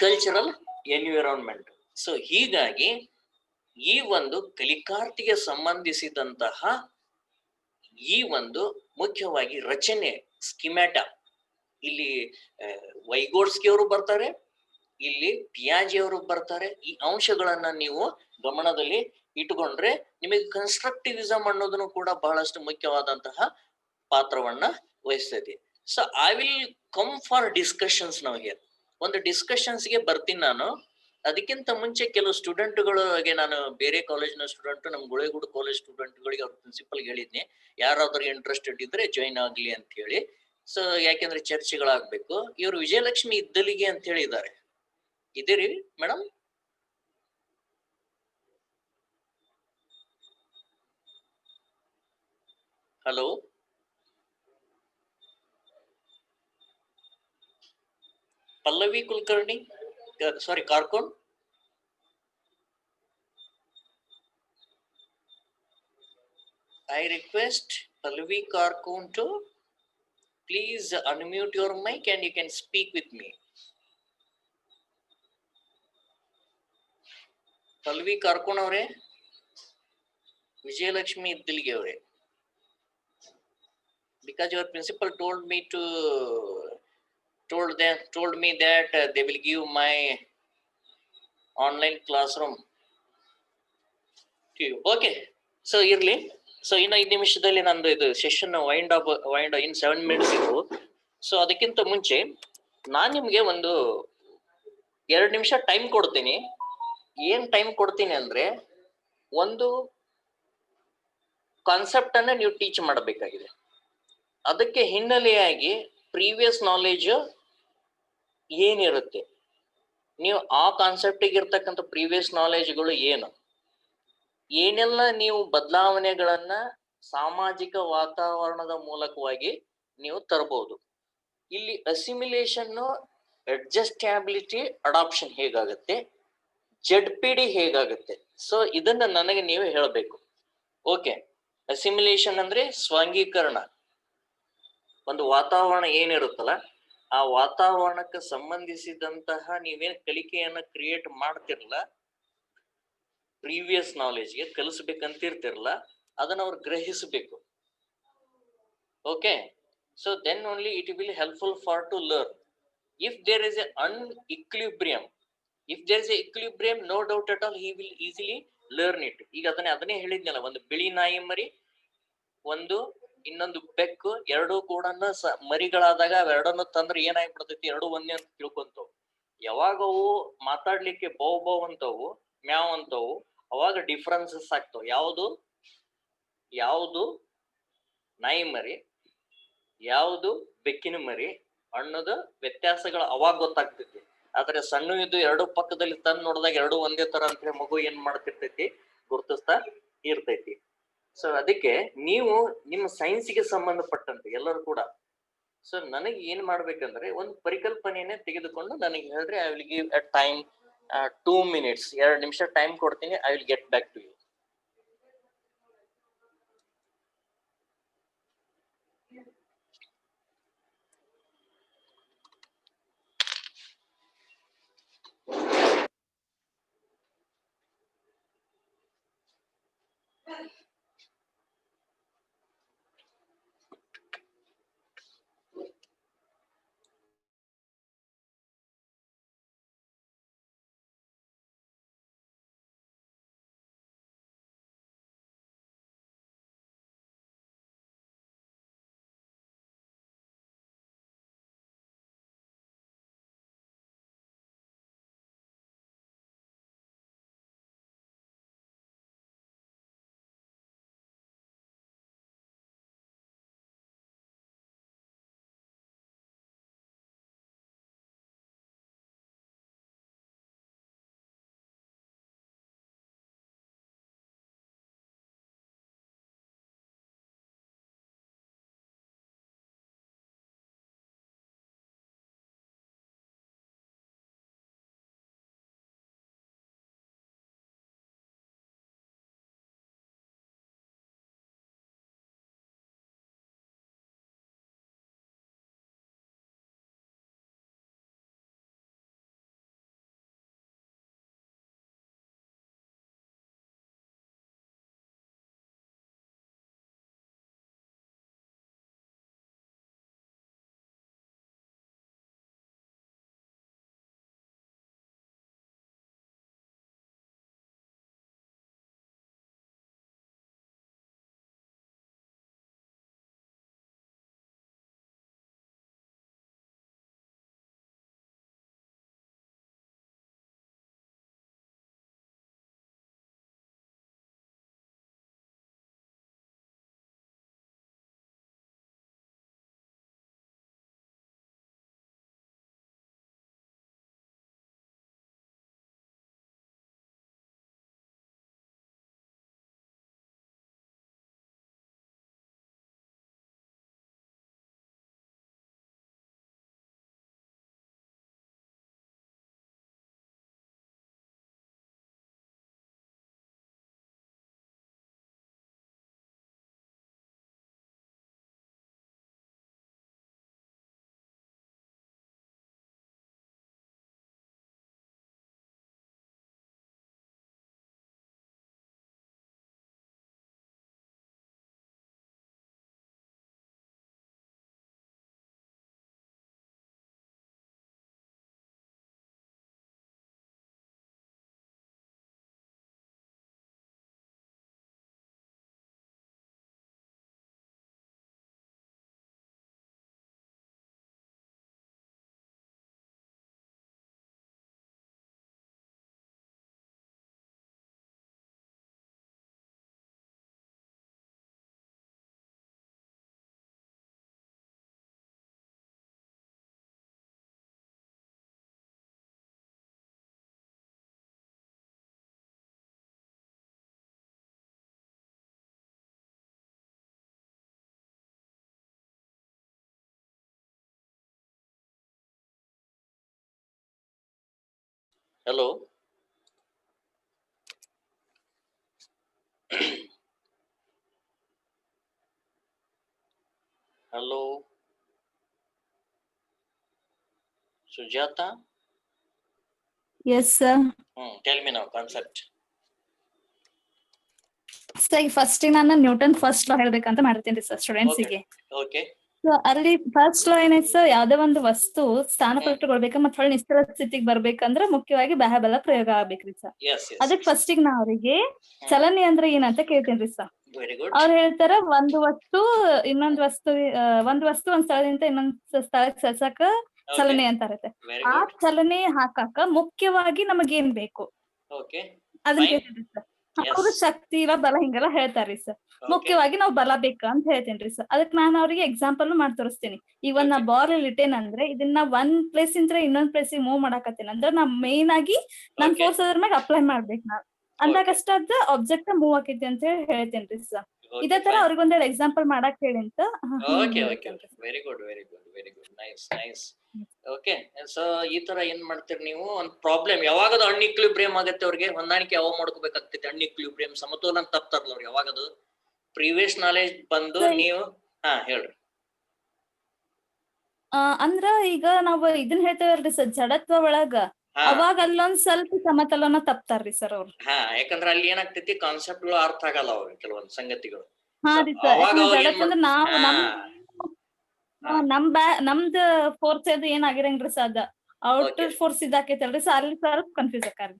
cultural environment. So ಹೀಗಾಗಿ ಈ ಒಂದು ಕಲಿಕಾರ್ಥಿಗೆ ಸಂಬಂಧಿಸಿದಂತಹ ಈ ಒಂದು ಮುಖ್ಯವಾಗಿ ರಚನೆ ಸ್ಕಿಮ್ಯಾಟ, ಇಲ್ಲಿ ವೈಗೋಟ್ಸ್ಕಿ ಅವರು ಬರ್ತಾರೆ, ಇಲ್ಲಿ ಪಿಯಾಜೆ ಅವರು ಬರ್ತಾರೆ. ಈ ಅಂಶಗಳನ್ನ ನೀವು ಗಮನದಲ್ಲಿ ಇಟ್ಟುಕೊಂಡ್ರೆ ನಿಮಗೆ ಕನ್ಸ್ಟ್ರಕ್ಟಿವಿಸಮ್ ಅನ್ನೋದನ್ನು ಕೂಡ ಬಹಳಷ್ಟು ಮುಖ್ಯವಾದಂತಹ ಪಾತ್ರವನ್ನ ವಹಿಸ್ತೈತಿ. So I will come for discussions. ನಾವು ಒಂದು ಡಿಸ್ಕಷನ್ಸ್ಗೆ ಬರ್ತೀನಿ ನಾನು. ಅದಕ್ಕಿಂತ ಮುಂಚೆ ಕೆಲವು ಸ್ಟೂಡೆಂಟ್ಗಳಿಗೆ, ನಾನು ಬೇರೆ ಕಾಲೇಜ್ನ ಸ್ಟೂಡೆಂಟ್, ನಮ್ ಗುಳೇಗೂಡು ಕಾಲೇಜ್ ಸ್ಟೂಡೆಂಟ್ಗಳಿಗೆ ಅವ್ರ ಪ್ರಿನ್ಸಿಪಲ್ಗೆ ಹೇಳಿದ್ನಿ, ಯಾರಾದ್ರೂ ಇಂಟ್ರೆಸ್ಟೆಡ್ ಇದ್ರೆ ಜಾಯಿನ್ ಆಗ್ಲಿ ಅಂತ ಹೇಳಿ. ಸೊ ಯಾಕೆಂದ್ರೆ ಚರ್ಚೆಗಳಾಗ್ಬೇಕು. ಇವರು ವಿಜಯಲಕ್ಷ್ಮಿ ಇದ್ದಲಿಗೆ ಅಂತ ಹೇಳಿದ್ದಾರೆ. ಇದೀರಿ madam? Hello, Pallavi Kulkarni, sorry Karkon. I request Pallavi Karkon to please unmute your mic and you can speak with me. Pallavi Karkon avare, Vijayalakshmi Iddilige avare, because your principal told me that they will give my online classroom to you. Okay, so irli. So ಇನ್ನು 5 ನಿಮಿಷದಲ್ಲಿ ನಂದು ಇದು session wind ಇನ್ 7 minutes ಇತ್ತು. So ಅದಕ್ಕಿಂತ ಮುಂಚೆ ನಾನ್ ನಿಮ್ಗೆ ಒಂದು 2 ನಿಮಿಷ ಟೈಮ್ ಕೊಡ್ತೀನಿ. ಏನ್ ಟೈಮ್ ಕೊಡ್ತೀನಿ ಅಂದ್ರೆ, ಒಂದು ಕಾನ್ಸೆಪ್ಟ್ ಅನ್ನ ನೀವು ಟೀಚ್ ಮಾಡಬೇಕಾಗಿದೆ. ಅದಕ್ಕೆ ಹಿನ್ನೆಲೆಯಾಗಿ ಪ್ರೀವಿಯಸ್ ನಾಲೆಜ್ ಏನಿರುತ್ತೆ, ನೀವು ಆ ಕಾನ್ಸೆಪ್ಟಿಗೆ ಇರ್ತಕ್ಕಂಥ ಪ್ರೀವಿಯಸ್ ನಾಲೆಜ್ಗಳು ಏನು, ಏನೆಲ್ಲ ನೀವು ಬದಲಾವಣೆಗಳನ್ನ ಸಾಮಾಜಿಕ ವಾತಾವರಣದ ಮೂಲಕವಾಗಿ ನೀವು ತರಬಹುದು. ಇಲ್ಲಿ ಅಸಿಮಿಲೇಷನ್, ಅಡ್ಜಸ್ಟಬಿಲಿಟಿ, ಅಡಾಪ್ಷನ್ ಹೇಗಾಗುತ್ತೆ, ZPD ಹೇಗಾಗುತ್ತೆ. ಸೊ ಇದನ್ನ ನನಗೆ ನೀವು ಹೇಳಬೇಕು. ಓಕೆ, ಅಸಿಮಿಲೇಷನ್ ಅಂದ್ರೆ ಸ್ವಾಂಗೀಕರಣ. ಒಂದು ವಾತಾವರಣ ಏನಿರುತ್ತಲ್ಲ ಆ ವಾತಾವರಣಕ್ಕೆ ಸಂಬಂಧಿಸಿದಂತಹ ನೀವೇನ್ ಕಲಿಕೆಯನ್ನ ಕ್ರಿಯೇಟ್ ಮಾಡ್ತಿರಲ್ಲ, ಪ್ರೀವಿಯಸ್ ನಾಲೆಜ್ಗೆ ಕಲಿಸ್ಬೇಕಂತಿರ್ತಿರಲ್ಲ, ಅದನ್ನ ಅವ್ರು ಗ್ರಹಿಸಬೇಕು. Okay, so then only it will helpful for to learn. If there is a unequilibrium, if there is a equilibrium, no doubt at all he will easily learn it. ಈಗ ಅದನ್ನೇ ಹೇಳಿದ್ನಲ್ಲ, ಒಂದು ಬಿಳಿ ನಾಯಿ ಮರಿ, ಒಂದು ಇನ್ನೊಂದು ಬೆಕ್ಕು, ಎರಡೂ ಕೂಡ ಮರಿಗಳಾದಾಗ ಅವೆರಡನ್ನು ತಂದ್ರೆ ಏನಾಗ್ಬಿಡ್ತೈತಿ, ಎರಡು ಒಂದೇ ಅಂತ ತಿಳ್ಕೊಂತವು. ಯಾವಾಗ ಅವು ಮಾತಾಡ್ಲಿಕ್ಕೆ ಬೌ ಬೌ ಅಂತವು, ಮ್ಯಾವ್ ಅಂತವು, ಅವಾಗ ಡಿಫ್ರೆನ್ಸಸ್ ಆಗ್ತಾವ. ಯಾವುದು ನಾಯಿ ಮರಿ, ಯಾವುದು ಬೆಕ್ಕಿನ ಮರಿ ಅನ್ನೋದು ವ್ಯತ್ಯಾಸಗಳು ಅವಾಗ ಗೊತ್ತಾಗ್ತೈತಿ. ಆದ್ರೆ ಸಣ್ಣ ಇದು ಎರಡು ಪಕ್ಕದಲ್ಲಿ ತಂದು ನೋಡಿದಾಗ ಎರಡು ಒಂದೇ ತರ ಅಂತ ಮಗು ಏನ್ ಮಾಡ್ತಿರ್ತೈತಿ, ಗುರ್ತಿಸ್ತಾ ಇರ್ತೈತಿ. ಸೊ ಅದಕ್ಕೆ ನೀವು ನಿಮ್ಮ ಸೈನ್ಸ್ಗೆ ಸಂಬಂಧಪಟ್ಟಂತೆ ಎಲ್ಲರೂ ಕೂಡ, ಸೊ ನನಗೆ ಏನ್ ಮಾಡ್ಬೇಕಂದ್ರೆ ಒಂದು ಪರಿಕಲ್ಪನೆಯನ್ನೇ ತೆಗೆದುಕೊಂಡು ನನಗೆ ಹೇಳ್ರಿ, I will give a time 2 minutes, 2 ನಿಮಿಷ ಟೈಮ್ ಕೊಡ್ತೀನಿ. I will get back to you. Hello, hello. Sujata? Yes, sir. Tell me now, concept. Sir ಈಗ ಫಸ್ಟ್ ನಾನು ನ್ಯೂಟನ್ ಫಸ್ಟ್ ಲಾ ಹೇಳ್ಬೇಕಂತ ಮಾಡ್ತೀನಿ ಸರ್ ಸ್ಟೂಡೆಂಟ್ಸಿಗೆ. Okay. ಸೊ ಅಲ್ಲಿ ಫಸ್ಟ್ ಲಾ ಏನೈತೆ sir, ಯಾವ್ದೇ ಒಂದು ವಸ್ತು ಸ್ಥಾನಪಲ್ಲಟಗೊಳ್ಬೇಕ ಮತ್ತ್ ಹೊಳ್ಳಿ ನಿಶ್ಚಲ ಸ್ಥಿತಿಗೆ ಬರ್ಬೇಕಂದ್ರ ಮುಖ್ಯವಾಗಿ ಬಾಹ್ಯಬಲ ಪ್ರಯೋಗ ಆಗ್ಬೇಕ್ರಿ ಸರ್. Yes. ಅದಕ್ ಫಸ್ಟಿಗೆ ನಾ ಅವ್ರಿಗೆ ಚಲನೆ ಅಂದ್ರೆ ಏನಂತ ಕೇಳ್ತೇನ್ರಿ ಸರ್. Very good. ಅವ್ರು ಹೇಳ್ತಾರ ಒಂದು ವಸ್ತು ಒಂದ್ ವಸ್ತು ಒಂದ್ ಸ್ಥಳದಿಂದ ಇನ್ನೊಂದ್ ಸ್ಥಳಕ್ಕೆ ಸಲ್ಸಕ ಚಲನೆ ಅಂತ ಇರುತ್ತೆ. Very ಆ good. ಚಲನೆ ಹಾಕಾಕ ಮುಖ್ಯವಾಗಿ ನಮಗೇನ್ ಬೇಕು Okay. ಅದನ್ನ Fine. ಕೇಳ್ತೇನ್ರಿ ಸರ್. Yes. ಅವ್ರು ಶಕ್ತಿ ಇಲ್ಲ ಬಲ ಹಿಂಗೆಲ್ಲ ಹೇಳ್ತಾರ್ರಿ ಸರ್. Okay. ಮುಖ್ಯವಾಗಿ ನಾವ್ ಬಲ ಬೇಕ ಅಂತ ಹೇಳ್ತೇನ್ರಿ ಸರ್. ಅದಕ್ ನಾನ್ ಅವ್ರಿಗೆ ಎಕ್ಸಾಂಪಲ್ ಮಾಡಿ ತೋರಿಸ್ತೀನಿ. ಈಗ ಒಂದ್ ನಾ Okay. ಬಾಲ್ ಇಲ್ಲಿ ಇಟ್ಟೇನ್ ಅಂದ್ರೆ ಇದನ್ನ ಒಂದ್ ಪ್ಲೇಸ್ ಇಂದ ಇನ್ನೊಂದ್ ಪ್ಲೇಸ್ ಮೂವ್ ಮಾಡಾಕತ್ತೇನೆ ಅಂದ್ರೆ ನಾ ಮೇನ್ ಆಗಿ ನಾನ್ Okay. ಫೋರ್ಸ್ ಅದ್ರ ಮ್ಯಾಗ ಅಪ್ಲೈ ಮಾಡ್ಬೇಕು ನಾ ಅಂದಾಗಷ್ಟ ಅದ ಆಬ್ಜೆಕ್ಟ್ ಮೂವ್ ಆಕೈತಿ ಅಂತ ಹೇಳಿ ಹೇಳ್ತೇನ್ರಿ ಸರ್. Okay, ಇದೇ ತರ fine. ಅವ್ರಿಗೆ ಒಂದೆರಡು ಎಕ್ಸಾಂಪಲ್ ಮಾಡಕ್ ಹೇಳಿ ಅಂತ Okay. Very good. Nice. Okay. So ಈ ತರ ಏನ್ ಮಾಡ್ತೀರಿ ನೀವು, ಒಂದ್ ಪ್ರಾಬ್ಲಮ್ ಯಾವಾಗದು ಅನ್ಇಕ್ವಿಲಿಬ್ರಿಯಂ ಆಗತ್ತೆ ಅವ್ರಿಗೆ, ಹೊಂದಾಣಿಕೆ ಯಾವಾಗ ಮಾಡ್ಕೋಬೇಕಾಗ್ತೈತಿ, ಅನ್ಇಕ್ವಿಲಿಬ್ರಿಯಂ ಸಮತೋಲನ ತಪ್ತಾರಲ್ಲ ಅವ್ರು ಯಾವಾಗದು ಪ್ರೀವಿಯಸ್ ನಾಲೆಜ್ ಬಂದು ನೀವು ಹೇಳ್ರಿ. ಅಂದ್ರ ಈಗ ನಾವ್ ಇದನ್ ಹೇಳ್ತೇವಲ್ರಿ ಸರ್ ಜಡತ್ವ ಒಳಗ ಅವಾಗ ಅಲ್ಲೊಂದ್ ಸ್ವಲ್ಪ ಸಮತೋಲನ ತಪ್ತಾರ್ರಿ ಸರ್ ಅವ್ರು. ಯಾಕಂದ್ರೆ ಅಲ್ಲಿ ಏನಾಗ್ತೈತಿ ಕಾನ್ಸೆಪ್ಟ್ಗಳು ಅರ್ಥ ಆಗಲ್ಲ ಅವ್ರಿಗೆ ಕೆಲವೊಂದ್ ಸಂಗತಿಗಳು. ಹಾ ರೀ ಸರ್. ಅವಾಗ ಅವ್ರು ಏನ್ ಜಡತ್ವ ಅಂದ್ರೆ ನಾವು ನಮ್ದ್ ಫೋರ್ಸ್ ಅದು ಏನ್ ಆಗಿರಂಗ್ರಿ ಸರ್ ಅದ ಔಟರ್ ಫೋರ್ಸ್ ಇದಾಕೈತಲ್ರಿ ಸರ್ ಅಲ್ಲಿ ಸ್ವಲ್ಪ ಕನ್ಫ್ಯೂಸ್ ಆಕಾರಿ.